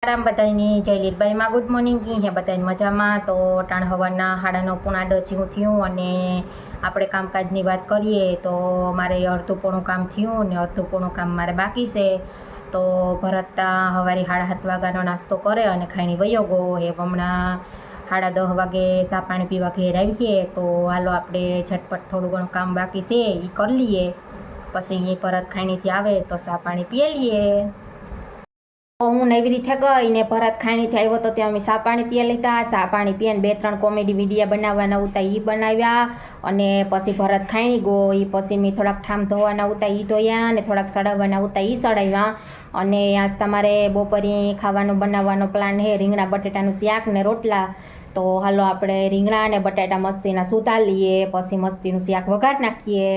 આરામ બધાની જય લીલબાઈમાં ગુડ મોર્નિંગ હે બધાને મજામાં। તો ટાણ હવાના 9:30 જેવું થયું અને આપણે કામકાજની વાત કરીએ તો મારે અડધું પોણું કામ થયું ને અડધું પોણું કામ મારે બાકી છે। તો ભરતતા સવારે 7:30 વાગ્યાનો નાસ્તો કરે અને ખાઈને વયો ગયો એ હમણાં 10:30 વાગે ચા પાણી પીવા ઘેર આવીએ। તો હાલો આપણે ઝટપટ થોડું ઘણું કામ બાકી છે એ કરી લઈએ, પછી ભરત ખાણીથી આવે તો ચા પાણી પીએ લઈએ। હું એવી રીતે ગઈ ને ભરત ખાણીથી આવ્યો તો ત્યાં અમે ચા પાણી પીએ લીધા। ચા પાણી પીએ ને 2-3 કોમેડી વિડીયા બનાવવાના હતા એ બનાવ્યા અને પછી ભરત ખાણી ગયો એ પછી મેં થોડાક ઠામ ધોવાના હતા એ ધોયા અને થોડાક સડાવવાના હતા એ સડાવ્યા। અને આજ તમારે બપોરે ખાવાનું બનાવવાનો પ્લાન છે રીંગણા બટેટાનું શાક ને રોટલા। તો હાલો આપણે રીંગણા અને બટાટા મસ્તીના સુધા લઈએ, પછી મસ્તીનું શાક વઘાર નાખીએ।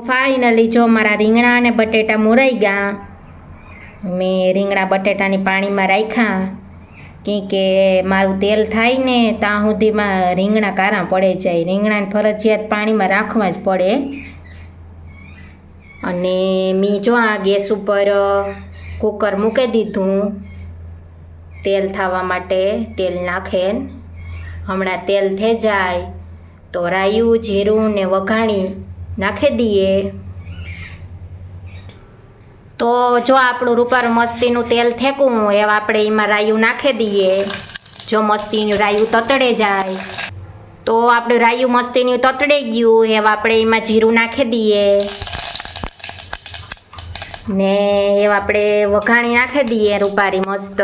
ફાઇનલી જો મારા રીંગણા અને બટેટા મોરાઈ ગયા। મેં રીંગણા બટેટાની પાણીમાં રાખ્યા કે મારું તેલ થાય ને ત્યાં સુધીમાં રીંગણા કારા પડે જાય। રીંગણાને ફરજિયાત પાણીમાં રાખવા જ પડે। અને મેં જો આ ગેસ ઉપર કુકર મૂકી દીધું તેલ થવા માટે, તેલ નાખે હમણાં તેલ થઈ જાય તો રાયું જીરું ને વઘાણી નાખી દઈએ। તો જો આપણું રૂપારું મસ્તીનું તેલ થેકું એવા આપણે એમાં રાયું નાખી દઈએ। જો મસ્તીનું રાયું તતડે જાય તો આપણે રાયું મસ્તીનું તતડી ગયું એવા આપણે એમાં જીરું નાખી દઈએ ને એવા આપણે વઘાણી નાખી દઈએ રૂપારી મસ્ત।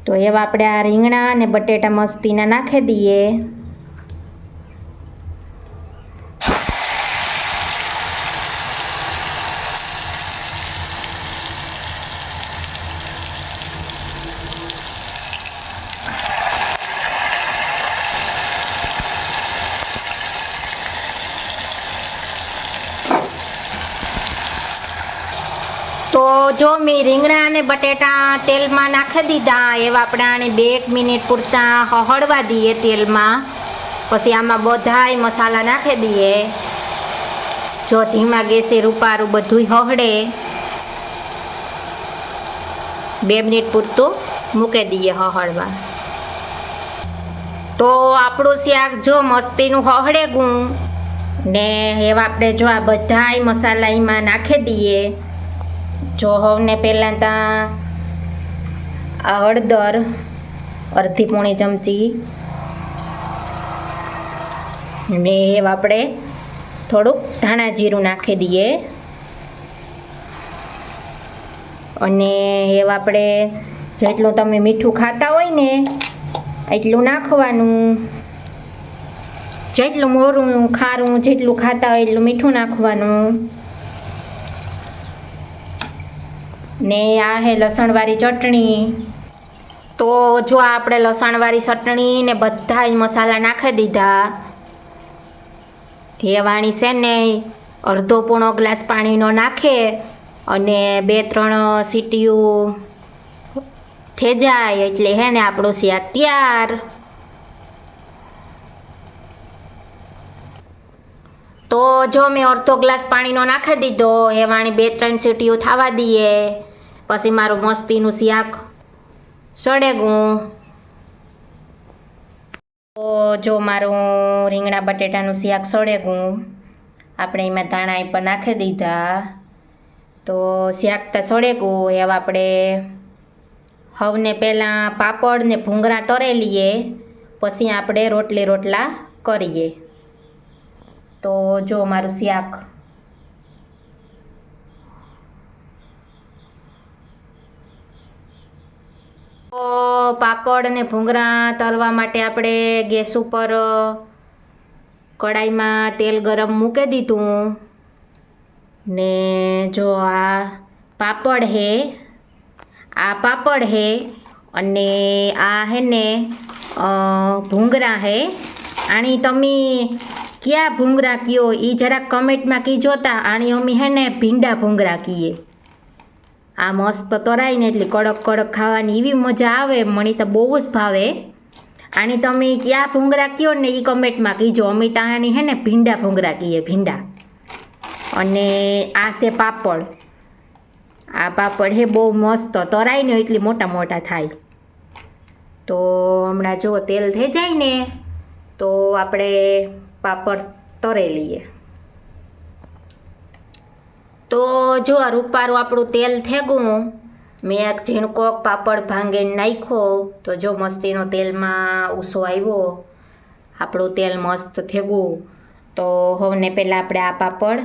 તો એવા આપણે આ રીંગણા અને બટેટા મસ્તીના નાખી દઈએ। તો જો મેં રીંગણા અને બટેટા તેલમાં નાખી દીધા એવા આપણે આને 2 મિનિટ પૂરતા હળવા દઈએ તેલમાં, પછી આમાં બધાય મસાલા નાખી દઈએ। જો ધીમા ગેસે રૂપારું બધું હળે 2 મિનિટ પૂરતું મૂકી દઈએ હળવા। તો આપણું શાક જો મસ્તીનું હળે ગું ને એવા આપણે જો આ બધાય મસાલા એમાં નાખી દઈએ। જો હવે પહેલાં ત્યાં આ હળદર અડધી પોણી ચમચી ને એવા આપણે થોડુંક ધાણા જીરું નાખી દઈએ। અને એવા આપણે જેટલું તમે મીઠું ખાતા હોય ને એટલું નાખવાનું. જેટલું મોરું ખારું જેટલું ખાતા હોય એટલું મીઠું નાખવાનું. ને આ હે લસણવાળી ચટણી. તો જો આપણે લસણવાળી ચટણી ને બધા જ મસાલા નાખી દીધા. એ વાણી છે ને અડધો પોણો ગ્લાસ પાણીનો નાખે અને 2-3 સીટીયું થઈ જાય એટલે હે ને આપણું શાક તૈયાર. તો જો મેં અડધો ગ્લાસ પાણીનો નાખી દીધો. એ વાણી 2-3 સીટીયું થવા દઈએ પછી મારું મસ્તીનું શાક સળેગું. તો જો મારું રીંગણા બટેટાનું શાક સળેગું. આપણે એમાં ધાણા પણ નાખી દીધા. તો શાક તો સળેગું. એવા આપણે હવને પહેલાં પાપડ ને ભૂંગળા તળી લઈએ પછી આપણે રોટલા કરીએ. તો જો મારું શાક તો પાપડ ને ભૂંગળા તળવા માટે આપણે ગેસ ઉપર કડાઈમાં તેલ ગરમ મૂકી દીધું ને જો આ પાપડ હે અને આ હે ને ભૂંગળા હે. આની તમે ક્યાં ભૂંગળા કયો એ જરાક કમેન્ટમાં કીજો તા. આની અમે હે ને ભીંડા ભૂંગળા કહીએ. આ મસ્ત તરાય ને એટલે કડક કડક ખાવાની એવી મજા આવે. મને તો બહુ જ ભાવે. આની તમે ક્યાં ભૂંગળા કયો ને એ કમેન્ટમાં કીજો. અમે તો આની હે ને ભીંડા ભૂંગળા કહીએ ભીંડા. અને આ છે પાપડ. આ પાપડ હે બહુ મસ્ત તરાય ને એટલી મોટા મોટા થાય. તો હમણાં જો તેલ થઈ જાય ને તો આપણે પાપડ તળી લઈએ. તો જો આ રૂપારું આપણું તેલ થેગું. મેં એક ઝીણકો પાપડ ભાંગીને નાખ્યો તો જો મસ્તીનો તેલમાં ઉસો આવ્યો. આપણું તેલ મસ્ત થેગું. તો હવે પહેલાં આપણે આ પાપડ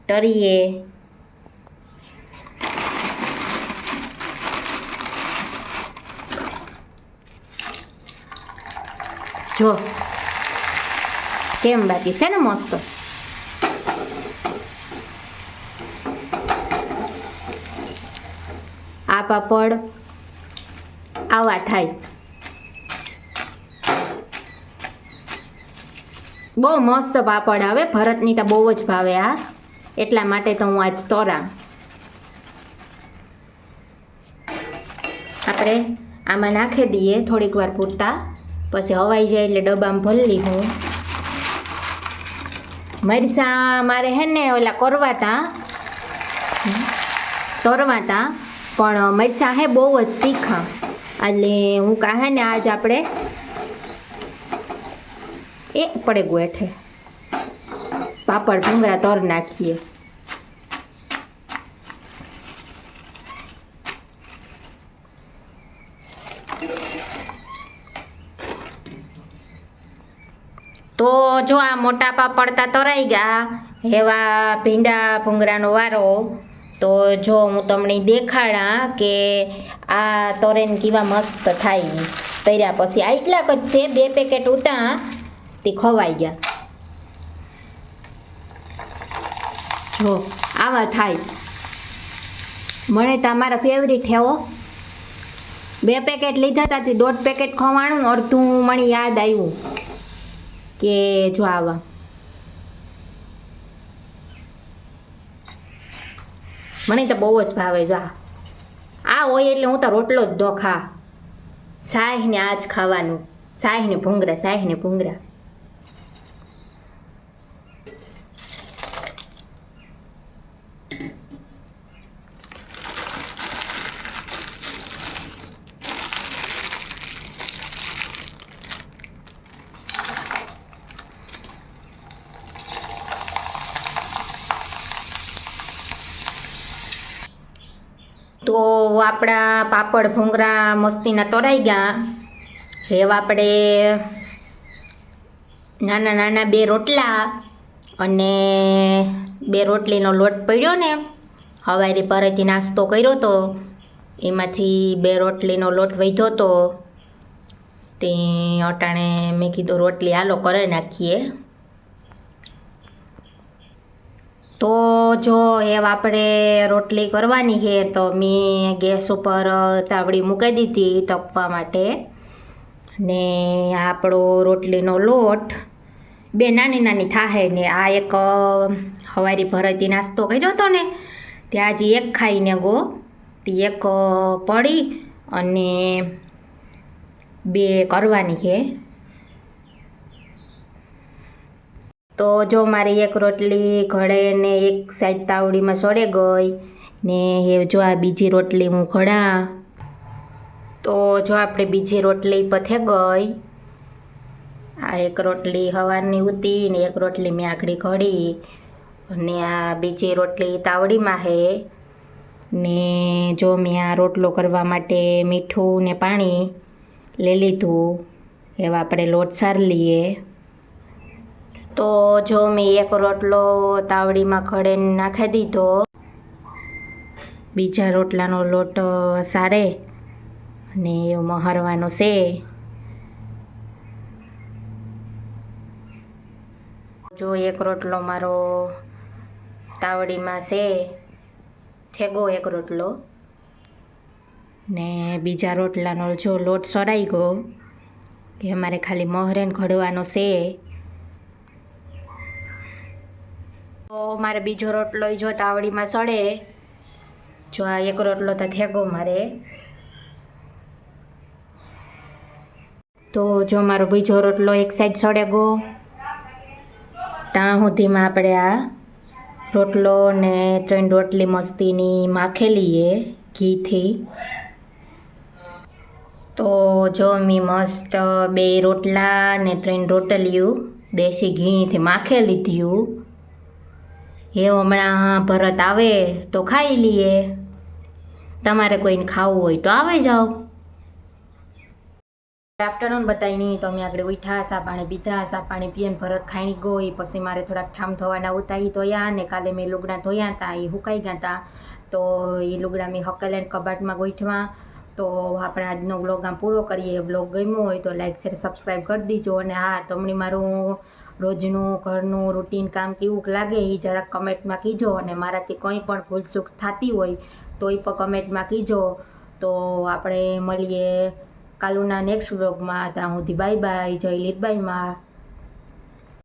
તળીએ. જો કેમ બાકી છે ને મસ્ત. આ પાપડ આવા થાય. બહુ મસ્ત પાપડ આવે. ભરતની તો બહુ જ ભાવે આ. એટલા માટે તો હું આજ તોરા. આપણે આમાં નાખી દઈએ થોડીક વાર પૂરતા પછી હવાઈ જાય એટલે ડબ્બામાં ભરી લઈશું. મરચાં મારે હે ને ઓલા તરવાતા પણ મરચાં હે બહુ જ તીખા એટલે હું કહે ને આજ આપણે પડે ગોઠે પાપડ ભૂંગળા તર નાખીએ. તો જો આ મોટા પાપડતા તરાઈ ગયા. એવા ભીંડા ભૂંગળાનો વારો. તો જો હું તમને દેખાડા કે આ તોરેન કેવા મસ્ત થાય. તર્યા પછી આટલાક જ છે. 2 પેકેટ ઉતા તે ખવાઈ ગયા. જો આવા થાય. મને તમારા ફેવરિટ હે. 2 પેકેટ લીધા હતા તે 1.5 પેકેટ ખવાણું. અડધું મને યાદ આવ્યું કે જો આવા. મને તો બહુ જ ભાવે. જા આ હોય એટલે હું તો રોટલો જ દોખા. સાહ ને આ જ ખાવાનું. સાહ ને ભૂંગળા. તો આપણા પાપડ ભૂંગળા મસ્તીના તરાઈ ગયા. હવે આપણે નાના નાના 2 રોટલા અને 2 રોટલીનો લોટ પડ્યો ને સવારે પરેથી નાસ્તો કર્યો તો એમાંથી 2 રોટલીનો લોટ વધ્યો તો તે અટાણે મેં કીધું રોટલી હાલો કરી નાખીએ. તો જો એવા આપણે રોટલી કરવાની છે તો મેં ગેસ ઉપર તાવડી મૂકી દીધી તપવા માટે ને આપણો રોટલીનો લોટ 2 નાની નાની થાહે ને આ એક સવારે ભરેથી નાસ્તો કર્યો હતો ને ત્યાં હજી એક ખાઈને ગો તે એક પડી અને 2 કરવાની છે. તો જો મારી એક રોટલી ઘડે ને એક સાઈડ તાવડીમાં સડે ગઈ ને એ જો આ બીજી રોટલી હું ઘડા. તો જો આપણે બીજી રોટલી પથે ગઈ. આ એક રોટલી સવારની હતી ને એક રોટલી મેં આખડી ઘડી અને આ બીજી રોટલી તાવડીમાં છે ને જો મેં આ રોટલો કરવા માટે મીઠું ને પાણી લઈ લીધું. એવા આપણે લોટ સારી લઈએ. તો જો મેં એક રોટલો તાવડીમાં ઘડે નાખી દીધો. બીજા રોટલાનો લોટ સારે અને મહરવાનો છે. જો એક રોટલો મારો તાવડીમાં છે થેગો એક રોટલો ને બીજા રોટલાનો જો લોટ સરાઈ ગયો કે અમારે ખાલી મહરેન ઘડવાનો છે. તો મારે બીજો રોટલો જો તાવડીમાં સડે. જો આ એક રોટલો તો થેગો મારે. તો જો મારો બીજો રોટલો એક સાઈડ સડે ગયો ત્યાં સુધીમાં આપણે આ રોટલો ને 3 રોટલી મસ્તીની માખી લઈએ ઘીથી. તો જો મેં મસ્ત 2 રોટલા ને 3 રોટલીયું દેશી ઘીથી માખી લીધું. એ હમણાં ભરત આવે તો ખાઈ લઈએ. તમારે કોઈને ખાવું હોય તો આવે જાઓ. આફ્ટરનૂન બતાવી નહીં તો અમે આગળ ઉઠ્યા, સા પાણી પીધા. સા પાણી પીને ભરત ખાઈ ગઈ. પછી મારે થોડાક ઠામ થવાના ઉતારી ધોયા ને કાલે મેં લુગડા ધોયા હતા એ સુકાઈ ગયા હતા. તો એ લુગડા મેં હકેલાઈને કબાટમાં ગોઠવા. તો આપણે આજનો વ્લોગ આમ પૂરો કરીએ. વ્લોગ ગમ્યો હોય તો લાઈક શેર સબસ્ક્રાઈબ કરી દીજો. અને હા, તમને મારું રોજનું ઘરનું રૂટીન કામ કેવું લાગે એ જરાક કમેન્ટમાં કીજો. અને મારાથી કંઈ પણ ભૂલચૂક થતી હોય તો એ પણ કમેન્ટમાં કીજો. તો આપણે મળીએ કાલુના નેક્સ્ટ વ્લોગમાં. ત્યાં સુધી બાય બાય. જય લીધબાઈમાં.